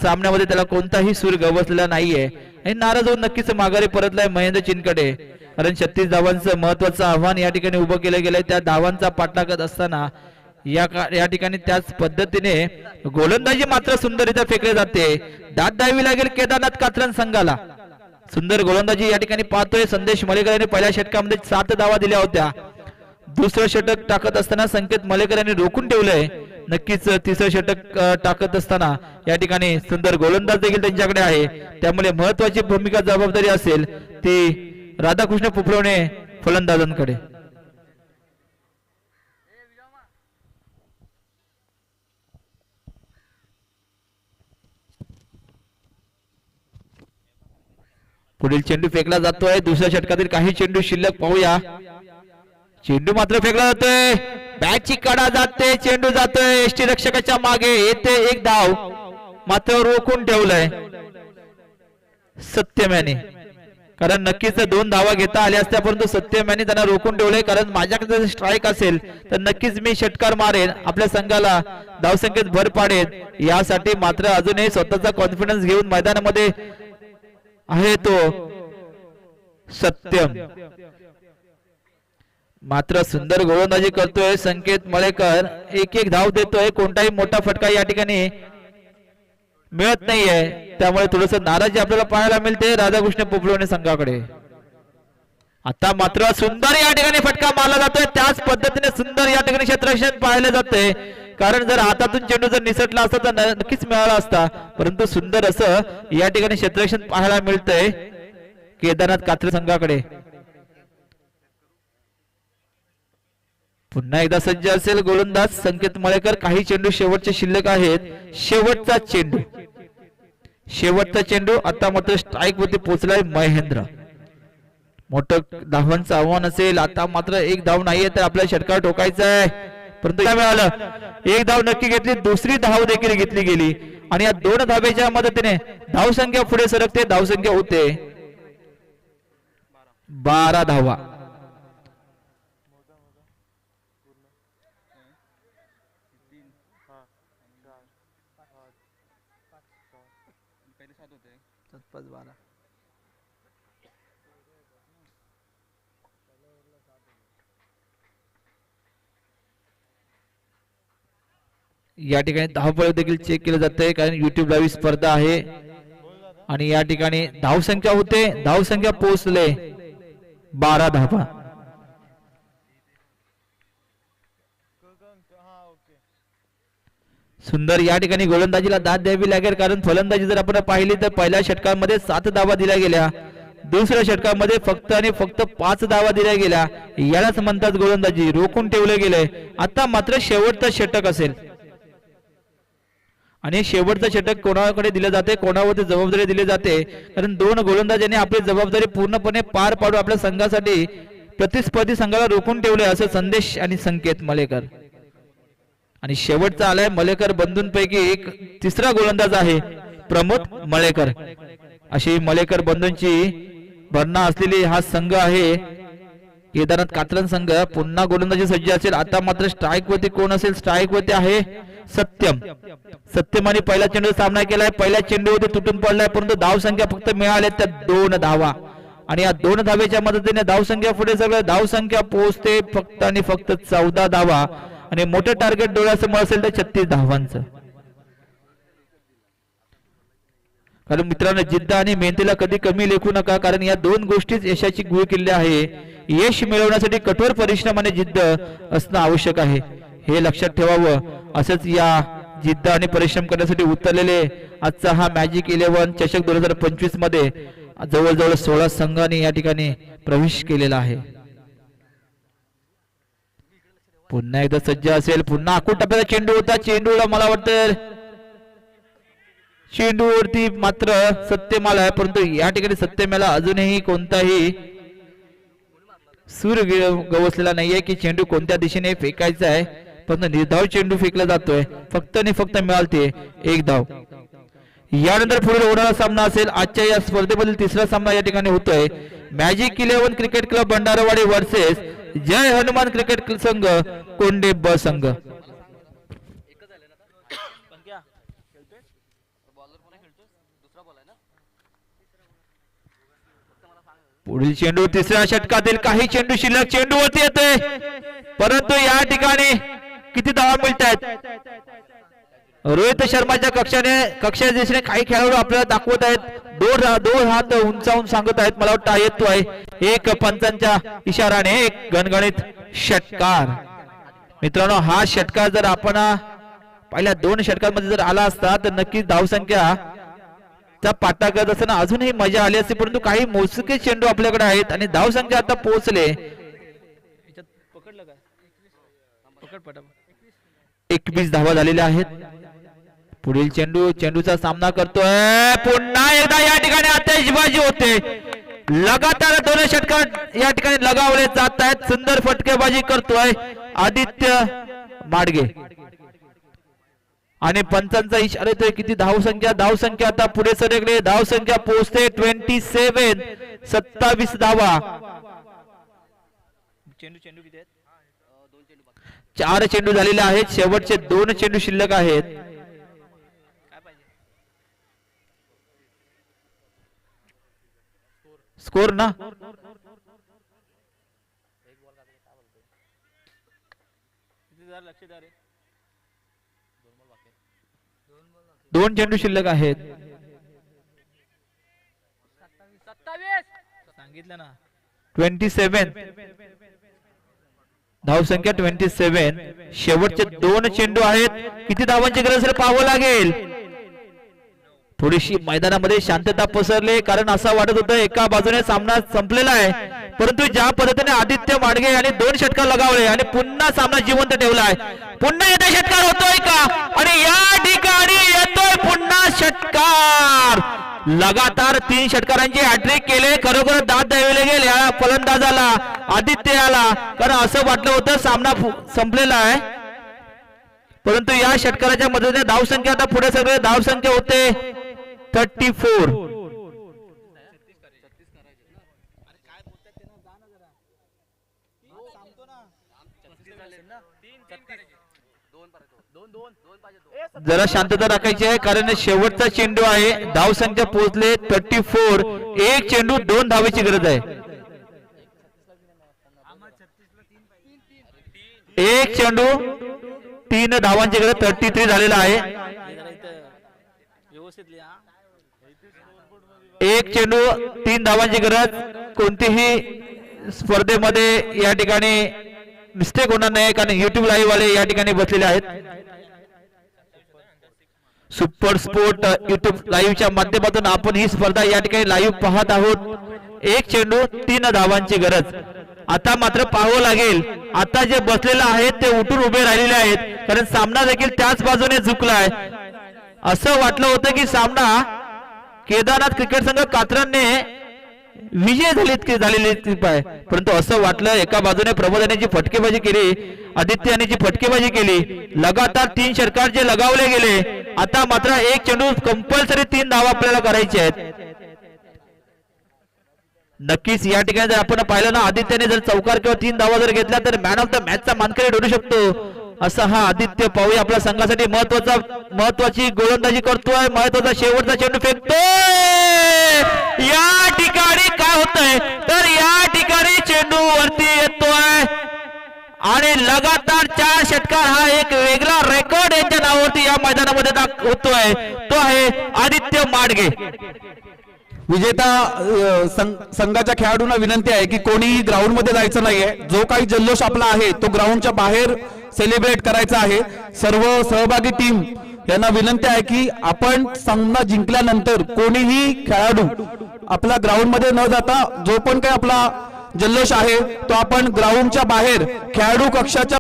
सामन्यामध्ये त्याला कोणताही सूर गवसलेला नाहीये आणि नाराज होऊन नक्कीच माघारी परतलाय महेंद्र चिनकटे. कारण 36 धावांचं महत्वाचं आव्हान या ठिकाणी उभं केलं गेलंय. त्या धावांचा पाठलाग असताना या ठिकाणी त्याच पद्धतीने गोलंदाजी मात्र सुंदररित्या फेकले जाते. दाद द्यावी लागेल केदारनाथ कात्रज संघाला. सुंदर गोलंदाजी या ठिकाणी पाहतोय संदेश मलेकर यांनी पहिल्या षटकामध्ये 7 धावा दिल्या होत्या. दुसरं षटक टाकत असताना संकेत मलेकर यांनी रोखून ठेवलंय. नक्कीच तिसरं षटक टाकत असताना या ठिकाणी सुंदर गोलंदाज देखील त्यांच्याकडे आहे. त्यामुळे महत्वाची भूमिका जबाबदारी असेल ती राधाकृष्ण पोफळवणे फलंदाजांकडे. पुढील चेंडू फेकला जातोय. दुसऱ्या षटकातील काही चेंडू शिल्लक पाहूया. चेंडू मात्र फेकला जातोय. बॅटची कडा जाते, चेंडू जातोय एसटी रक्षकाच्या मागे. येते एक धाव मात्र रोखून ठेवलंय सत्यम यांनी. कारण नक्कीच 2 धावा घेता आल्या असत्या, परंतु सत्यम यांनी त्यांना रोखून ठेवलंय. कारण माझ्याकडे स्ट्राईक असेल तर नक्कीच मी षटकार मारेन, आपल्या संघाला धावसंख्येत भर पाडेन. यासाठी मात्र अजूनही स्वतःचा कॉन्फिडन्स घेऊन मैदानामध्ये आहे तो सत्यम. मात्र सुंदर गोलंदाजी करतोय संकेत मळेकर. एक धाव देतोय. कोणताही मोठा फटका या ठिकाणी मिळत नाहीये. त्यामुळे थोडस नाराजी आपल्याला पाहायला मिळते राधाकृष्ण पोफळवणे संघाकडे. आता मात्र सुंदर या ठिकाणी फटका मारला जातोय. त्याच पद्धतीने सुंदर या ठिकाणी क्षेत्ररक्षण पाहायला जाते. कारण जर हातातून चेंडू जर निसटला असता तर नक्कीच मिळाला असता, परंतु सुंदर असं या ठिकाणी क्षेत्ररक्षण पाहायला मिळतंय केदारनाथ कात्रज संघाकडे. पुन्हा एकदा सज्ज असेल गोलंदाज संकेत मळेकर. काही चेंडू शेवटचे शिल्लक आहेत. शेवटचा चेंडू आता मात्र स्ट्राईक वरती पोहोचलाय महेंद्र. मोठं धावांचं आव्हान असेल. आता मात्र एक धाव नाहीये तर आपल्या षटकार ठोकायचा आहे, परंतु मिळालं. एक धाव नक्की घेतली. दुसरी धाव देखील घेतली गेली आणि या 2 धावेच्या मदतीने धावसंख्या पुढे सरकते. धावसंख्या होते 12 धावा. 7-5-12 या ठिकाणी धावपळ देखील चेक केलं जातंय कारण युट्यूब लाईव्ह स्पर्धा आहे आणि या ठिकाणी धावसंख्या होते धावसंख्या पोहोचले 12 धावा. सुंदर या ठिकाणी गोलंदाजीला दाद द्यावी लागेल कारण फलंदाजी जर आपण पाहिली तर पहिल्या षटकामध्ये 7 धावा दिल्या गेल्या दुसऱ्या षटकामध्ये फक्त आणि फक्त 5 धावा दिल्या गेल्या यालाच म्हणतात गोलंदाजी रोखून ठेवले गेले. आता मात्र शेवटचं षटक असेल आणि शेवटचं षटक कोणाकडे दिले जाते कोणावरती जबाबदारी दिली जाते कारण दोन गोलंदाजांनी आपली जबाबदारी पूर्णपणे पार पाडून आपल्या संघासाठी प्रतिस्पर्धी संघाला रोखून ठेवले असे संदेश आणि संकेत मलेकर. आणि शेवटचा आलाय मलेकर बंधूंपैकी एक तिसरा गोलंदाज आहे प्रमोद मलेकर. अशी मलेकर बंधूंची भरणा असलेली हा संघ आहे केदारनाथ कात्रज संघ. पुन्हा गोलंदाजी सज्ज असेल. आता मात्र स्ट्राईक वरती कोण असेल स्ट्राईक वरती आहे सत्यम. सत्यमाने पहिला चेंडू सामना केलाय पहिल्या चेंडूवरती तुटून पडलाय परंतु धाव संख्या फक्त मिळाल्या त्या 2 धावा आणि या 2 धावेच्या मदतीने धाव संख्या पुढे सगळं धाव संख्या पोहोचते फक्त आणि फक्त 14 धावा आणि मोठे टार्गेट डोळ्यासमोर असेल तर 36 धावांचं. कारण मित्रांनो जिद्द आणि मेहनतीला कधी कमी लेखू नका कारण या 2 गोष्टीच यशाची गुळ किल्ले आहे. यश मिळवण्यासाठी कठोर परिश्रम आणि जिद्द असणं आवश्यक आहे हे लक्षात ठेवावं. असंच या जिद्द आणि परिश्रम करण्यासाठी उतरलेले आजचा हा मॅजिक 11 चषक 2025 मध्ये जवळजवळ 16 संघांनी या ठिकाणी प्रवेश केलेला आहे. पुन्हा एकदा सज्ज असेल पुन्हा आखूड टप्प्याचा चेंडू होता चेंडूला मला वाटतं चेंडूवरती मात्र सत्यमाल आहे परंतु या ठिकाणी सत्यमाला अजूनही कोणताही सूर गवसलेला नाहीये की चेंडू कोणत्या दिशेने फेकायचा आहे परंतु निर्धाव चेंडू फेकला जातोय फक्त आणि फक्त मिळालते 1 धाव. यानंतर पुढील होणारा सामना असेल आजच्या या स्पर्धेमधील तिसरा सामना या ठिकाणी होतोय magic 11 cricket club Bhandarwadi versus जय हनुमान क्रिकेट संघ कोंडे ब संघ. पुढील चेंडू तिसऱ्या षटकातील काही चेंडू शिल्लक चेंडूवरती येतोय परंतु या ठिकाणी किती धावा मिळत आहेत रोहित शर्माच्या कक्षाच्या दिशेने काही खेळाडू आपल्याला दाखवत आहेत 2 हात उंचावून सांगत आहेत मला वाटतं येतो आहे एक पंचांच्या इशाराने एक गणगणित षटकार. मित्रांनो हा षटकार जर आपण पहिल्या 2 षटकांमध्ये जर आला असता तर नक्कीच धावसंख्या चा पाटा करत असताना अजूनही मजा आली असती परंतु काही मोजके चेंडू आपल्याकडे आहेत आणि धावसंख्या आता पोहोचले 21 धावा झालेल्या आहेत. पुढील चेंडूचा सामना करतोय पुन्हा एकदा या ठिकाणी आतिषबाजी होते लगातार 2 षटकार या ठिकाणी लगावले जात आहेत. सुंदर फटकेबाजी करतोय आदित्य माडगे आणि पंचांचा इशारा येतोय किती धावसंख्या आता पुढे सरकले धावसंख्या पोहोचते 27 धावा. चेंडू किती आहेत 4 चेंडू झालेले आहेत शेवटचे 2 चेंडू शिल्लक आहेत. स्कोर ना 2 चेंडू शिल्लक आहेत. सांगितलं ना 27 धावसंख्या 27 शेवटचे 2 चेंडू आहेत किती धावांची गरज असेल पाहावं लागेल. थोडीशी मैदानामध्ये शांतता पसरली कारण असं वाटत होतं एका बाजूने सामना संपलेला आहे परंतु ज्या पद्धतीने आदित्य माडगे यांनी 2 षटकार लगावले आणि पुन्हा सामना जिवंत ठेवलाय पुन्हा येथे षटकार होतोय का आणि या ठिकाणी येतोय पुन्हा षटकार. लगातार 3 षटकारांची हॅट्रिक केले खरोखर दाद द्यावे गेले या फलंदाजाला आदित्यला कारण असं वाटलं होतं सामना संपलेला आहे परंतु या षटकाराच्या मदतीने धावसंख्या आता पुढे सगळे धावसंख्या होते 34. जरा शांतता राखायची आहे कारण शेवटचा चेंडू आहे. धावसंख्या पोहोचले 34. एक चेंडू 2 धावेची गरज आहे. एक चेंडू 3 धावांची गरज. 33 झालेला आहे. एक चेंडू 3 धावांची गरज. कोणतीही स्पर्धेमध्ये या ठिकाणी मिस्टेक होणार नाही कारण युट्यूब लाईव्ह वाले या ठिकाणी बसलेले आहेत. सुपर स्पोर्ट युट्यूब लाईव्हच्या माध्यमातून आपण ही स्पर्धा या ठिकाणी लाईव्ह पाहत आहोत. एक चेंडू 3 धावांची गरज. आता मात्र पाहावं लागेल. आता जे बसलेले आहेत ते उठून उभे राहिलेले आहेत कारण सामना देखील त्याच बाजूने झुकलाय. असं वाटलं होतं की सामना केदारनाथ क्रिकेट संघ कात्रजने विजय झालेली आहे, परंतु असं वाटलं एका बाजूने प्रबोध यांची फटकेबाजी केली, आदित्य यांची फटकेबाजी केली. लगातार 3 षटकार जे लगावले गेले. आता मात्र एक चेंडू कंपल्सरी 3 धावा आपल्याला करायचे आहेत. नक्कीच या ठिकाणी जर आपण पाहिलं ना आदित्यने जर चौकार किंवा 3 धावा जर घेतल्या तर मॅन ऑफ द मॅचचा मानकरी ठरू शकतो. असा हा आदित्य पाहूया आपल्या संघासाठी महत्वाची गोलंदाजी करतोय. महत्वाचा शेवटचा चेंडू फेकतोय. या ठिकाणी काय होतंय तर या ठिकाणी चेंडू वरती येतोय आणि लगातार 4 षटकार हा एक वेगळा रेकॉर्ड यांच्या नावावरती या मैदानामध्ये होतोय. तो आहे आदित्य माडगे. विजेता संघाच्या खेळाडूंना विनंती आहे की कोणीही ग्राउंड मध्ये जायचं नाहीये. जो काही जल्लोष आपला आहे तो ग्राउंडच्या बाहेर सेलिब्रेट करायचा आहे. सर्व सहभागी टीम यांना विनंती आहे की आपण सामना जिंकल्यानंतर कोणीही खेळाडू आपला ग्राउंड मध्ये न जाता जो पण काही आपला जल्लोष आहे तो आपण ग्राउंडच्या बाहेर खेळाडू कक्षाच्या